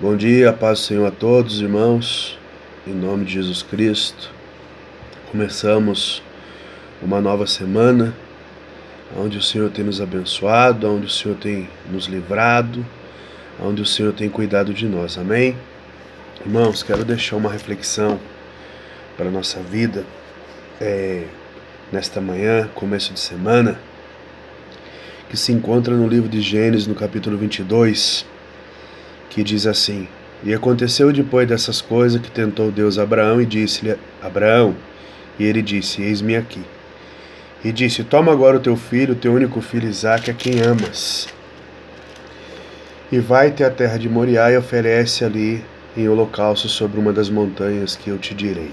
Bom dia, paz do Senhor a todos, irmãos, em nome de Jesus Cristo. Começamos uma nova semana, onde o Senhor tem nos abençoado, onde o Senhor tem nos livrado, onde o Senhor tem cuidado de nós, amém? Irmãos, quero deixar uma reflexão para a nossa vida, nesta manhã, começo de semana, que se encontra no livro de Gênesis, no capítulo 22, que diz assim: E aconteceu depois dessas coisas que tentou Deus Abraão e disse-lhe: Abraão, e ele disse: Eis-me aqui. E disse: Toma agora o teu filho, teu único filho Isaque, a quem amas, e vai-te à terra de Moriá e oferece ali em holocausto sobre uma das montanhas que eu te direi.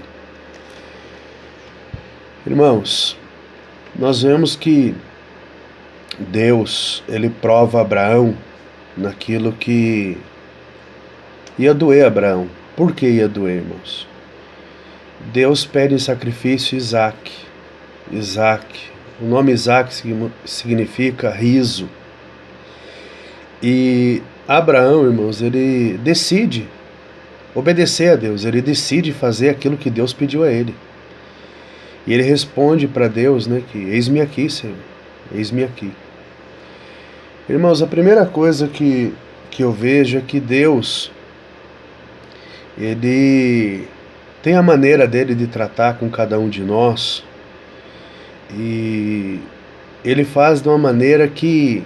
Irmãos, nós vemos que Deus, ele prova Abraão naquilo que ia doer Abraão. Por que ia doer, irmãos? Deus pede em sacrifício Isaque. O nome Isaque significa riso. E Abraão, irmãos, ele decide obedecer a Deus. Ele decide fazer aquilo que Deus pediu a ele. E ele responde para Deus, que eis-me aqui, Senhor, eis-me aqui. Irmãos, a primeira coisa que eu vejo é que Deus, ele tem a maneira dele de tratar com cada um de nós, e ele faz de uma maneira que,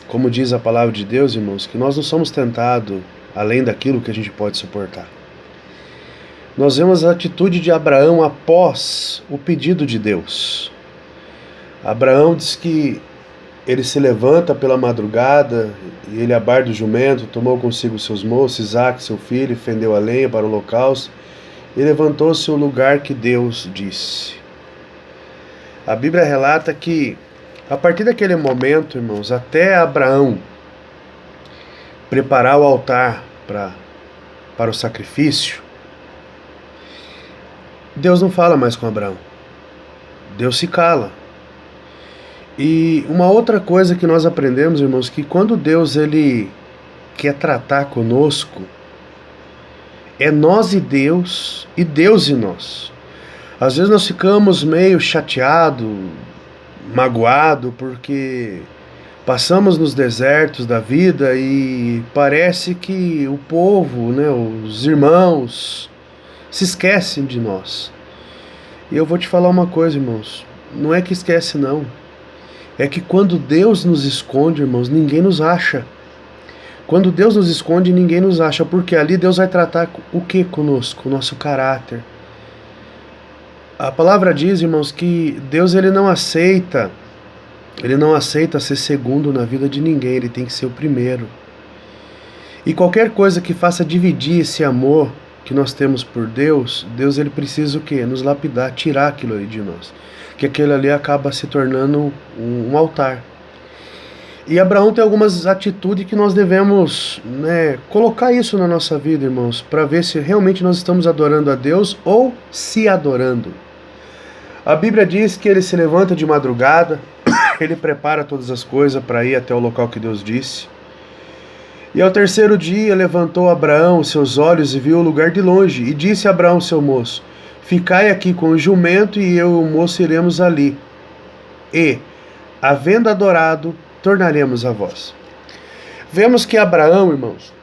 como diz a palavra de Deus, irmãos, que nós não somos tentados além daquilo que a gente pode suportar. Nós vemos a atitude de Abraão após o pedido de Deus. Abraão diz que ele se levanta pela madrugada, e ele abarda o jumento, tomou consigo seus moços, Isaque, seu filho, e fendeu a lenha para o holocausto, e levantou-se ao lugar que Deus disse. A Bíblia relata que, a partir daquele momento, irmãos, até Abraão preparar o altar para o sacrifício, Deus não fala mais com Abraão. Deus se cala. E uma outra coisa que nós aprendemos, irmãos, que quando Deus ele quer tratar conosco, é nós e Deus e nós. Às vezes nós ficamos meio chateado, magoado, porque passamos nos desertos da vida e parece que o povo, os irmãos, se esquecem de nós. E eu vou te falar uma coisa, irmãos, não é que esquece não. É que quando Deus nos esconde, irmãos, ninguém nos acha. Quando Deus nos esconde, ninguém nos acha, porque ali Deus vai tratar o que conosco? O nosso caráter. A palavra diz, irmãos, que Deus ele não aceita ser segundo na vida de ninguém, ele tem que ser o primeiro. E qualquer coisa que faça dividir esse amor que nós temos por Deus, Deus ele precisa o quê? Nos lapidar, tirar aquilo ali de nós. Que aquele ali acaba se tornando um altar. E Abraão tem algumas atitudes que nós devemos colocar isso na nossa vida, irmãos, para ver se realmente nós estamos adorando a Deus ou se adorando. A Bíblia diz que ele se levanta de madrugada, ele prepara todas as coisas para ir até o local que Deus disse. E ao terceiro dia levantou Abraão os seus olhos e viu o lugar de longe, e disse a Abraão, seu moço: Ficai aqui com o jumento, e eu e o moço iremos ali. E, havendo adorado, tornaremos a vós. Vemos que Abraão, irmãos,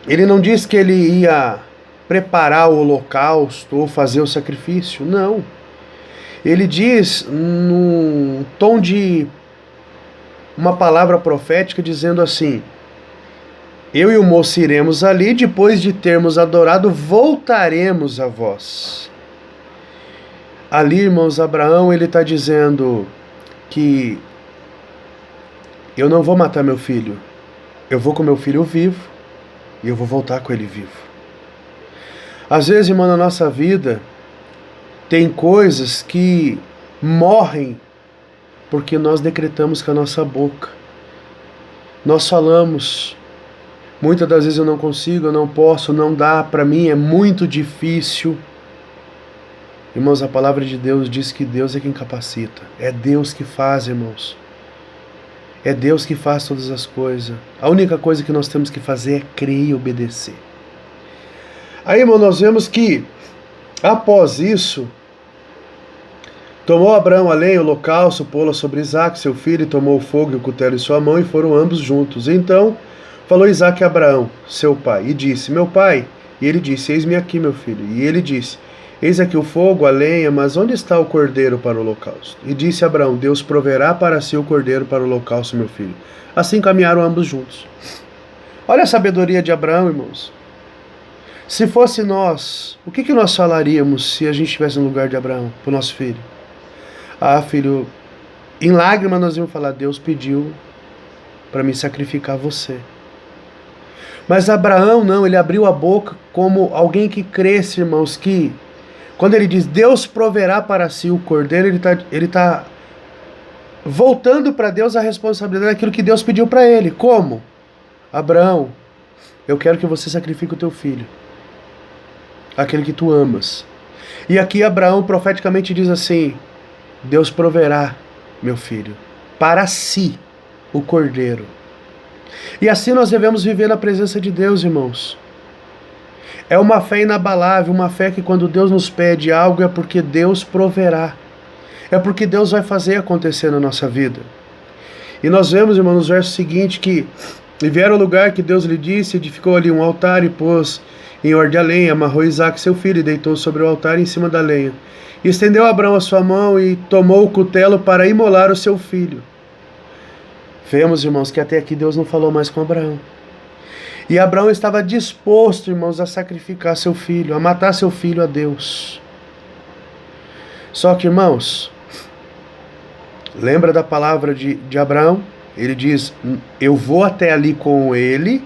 ele não diz que ele ia preparar o holocausto ou fazer o sacrifício. Não. Ele diz num tom de uma palavra profética, dizendo assim: Eu e o moço iremos ali, depois de termos adorado, voltaremos a vós. Ali, irmãos, Abraão, ele está dizendo que eu não vou matar meu filho, eu vou com meu filho vivo e eu vou voltar com ele vivo. Às vezes, irmão, na nossa vida, tem coisas que morrem porque nós decretamos com a nossa boca. Nós falamos, muitas das vezes eu não consigo, eu não posso, não dá, para mim é muito difícil. Irmãos, a palavra de Deus diz que Deus é quem capacita. É Deus que faz, irmãos. É Deus que faz todas as coisas. A única coisa que nós temos que fazer é crer e obedecer. Aí, irmão, nós vemos que, após isso, tomou Abraão a lenha e o holocausto, pô-la sobre Isaque, seu filho, e tomou o fogo e o cutelo em sua mão, e foram ambos juntos. Então falou Isaque a Abraão, seu pai, e disse, meu pai. E ele disse, eis-me aqui, meu filho. E ele disse, eis aqui o fogo, a lenha, mas onde está o cordeiro para o holocausto? E disse Abraão, Deus proverá para si o cordeiro para o holocausto, meu filho. Assim caminharam ambos juntos. Olha a sabedoria de Abraão, irmãos. Se fosse nós, o que nós falaríamos se a gente estivesse no lugar de Abraão, para o nosso filho? Ah, filho, em lágrimas nós íamos falar, Deus pediu para me sacrificar você. Mas Abraão não, ele abriu a boca como alguém que cresce, irmãos, que quando ele diz Deus proverá para si o cordeiro, ele tá voltando para Deus a responsabilidade daquilo que Deus pediu para ele. Como? Abraão, eu quero que você sacrifique o teu filho, aquele que tu amas. E aqui Abraão profeticamente diz assim, Deus proverá, meu filho, para si o cordeiro. E assim nós devemos viver na presença de Deus, irmãos. É uma fé inabalável, uma fé que quando Deus nos pede algo é porque Deus proverá. É porque Deus vai fazer acontecer na nossa vida. E nós vemos, irmãos, no verso seguinte que e vieram ao lugar que Deus lhe disse, edificou ali um altar e pôs em ordem a lenha, amarrou Isaque seu filho e deitou sobre o altar em cima da lenha. E estendeu Abraão a sua mão e tomou o cutelo para imolar o seu filho. Vemos, irmãos, que até aqui Deus não falou mais com Abraão. E Abraão estava disposto, irmãos, a sacrificar seu filho, a matar seu filho a Deus. Só que, irmãos, lembra da palavra de Abraão? Ele diz, eu vou até ali com ele,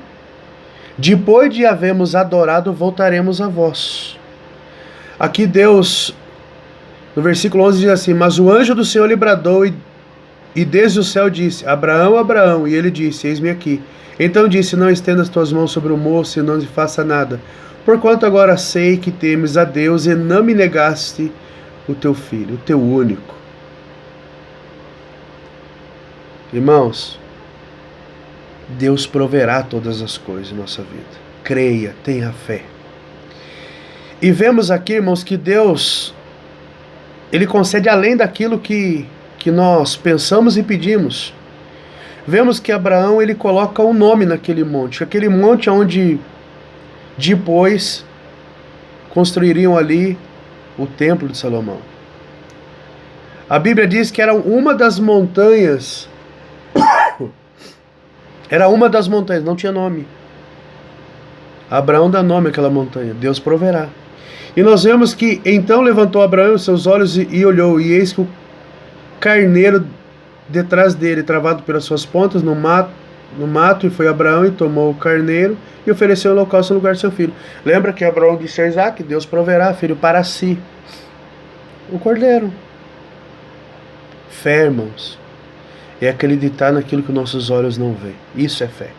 depois de havermos adorado, voltaremos a vós. Aqui Deus, no versículo 11 diz assim, mas o anjo do Senhor lhe bradou e desde o céu disse, Abraão, Abraão, e ele disse, eis-me aqui. Então disse, não estendas tuas mãos sobre o moço e não lhe faça nada, porquanto agora sei que temes a Deus e não me negaste o teu filho, o teu único. Irmãos, Deus proverá todas as coisas em nossa vida. Creia, tenha fé. E vemos aqui, irmãos, que Deus, Ele concede além daquilo que nós pensamos e pedimos. Vemos que Abraão, ele coloca um nome naquele monte. Aquele monte onde depois construiriam ali o templo de Salomão. A Bíblia diz que era uma das montanhas. Era uma das montanhas, não tinha nome. Abraão dá nome àquela montanha, Deus proverá. E nós vemos que então levantou Abraão os seus olhos e olhou, e eis que o carneiro detrás dele, travado pelas suas pontas no mato, e foi Abraão e tomou o carneiro e ofereceu o holocausto no lugar de seu filho. Lembra que Abraão disse a Isaque, Deus proverá, filho, para si o cordeiro. Fé, irmãos, é acreditar naquilo que nossos olhos não veem. Isso é fé.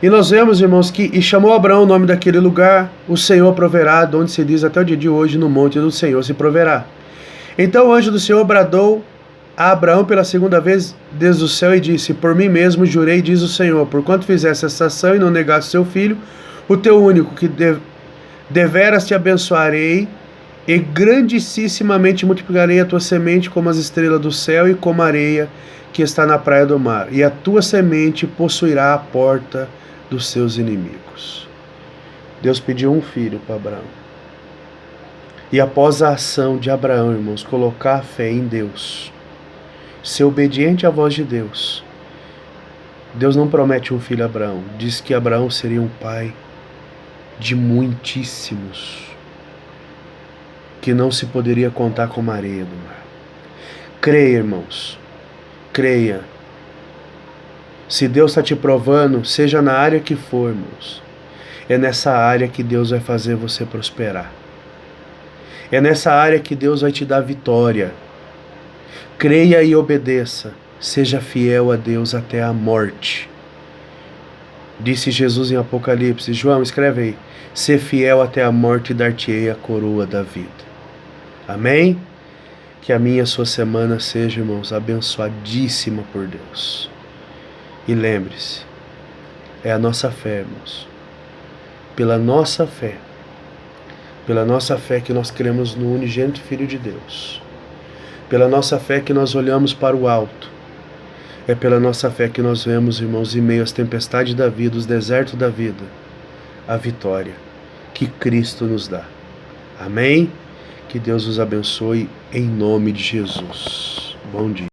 E nós vemos, irmãos, que e chamou Abraão o nome daquele lugar, o Senhor proverá, de onde se diz até o dia de hoje, no monte do Senhor se proverá. Então o anjo do Senhor bradou a Abraão pela segunda vez desde o céu e disse, por mim mesmo jurei, diz o Senhor, porquanto fizeste essa ação e não negaste seu filho, o teu único, que deveras te abençoarei, e grandissimamente multiplicarei a tua semente como as estrelas do céu e como a areia que está na praia do mar, e a tua semente possuirá a porta dos seus inimigos. Deus pediu um filho para Abraão. E após a ação de Abraão, irmãos, colocar a fé em Deus, ser obediente à voz de Deus, Deus não promete um filho a Abraão, diz que Abraão seria um pai de muitíssimos, que não se poderia contar como a areia do mar. Creia, irmãos, creia. Se Deus está te provando, seja na área que for, irmãos, é nessa área que Deus vai fazer você prosperar. É nessa área que Deus vai te dar vitória. Creia e obedeça. Seja fiel a Deus até a morte. Disse Jesus em Apocalipse. João, escreve aí. Ser fiel até a morte e dar-te-ei a coroa da vida. Amém? Que a minha e a sua semana seja, irmãos, abençoadíssima por Deus. E lembre-se, é a nossa fé, irmãos. Pela nossa fé que nós cremos no unigênito Filho de Deus. Pela nossa fé que nós olhamos para o alto. É pela nossa fé que nós vemos, irmãos, em meio às tempestades da vida, os desertos da vida, a vitória que Cristo nos dá. Amém? Que Deus os abençoe em nome de Jesus. Bom dia.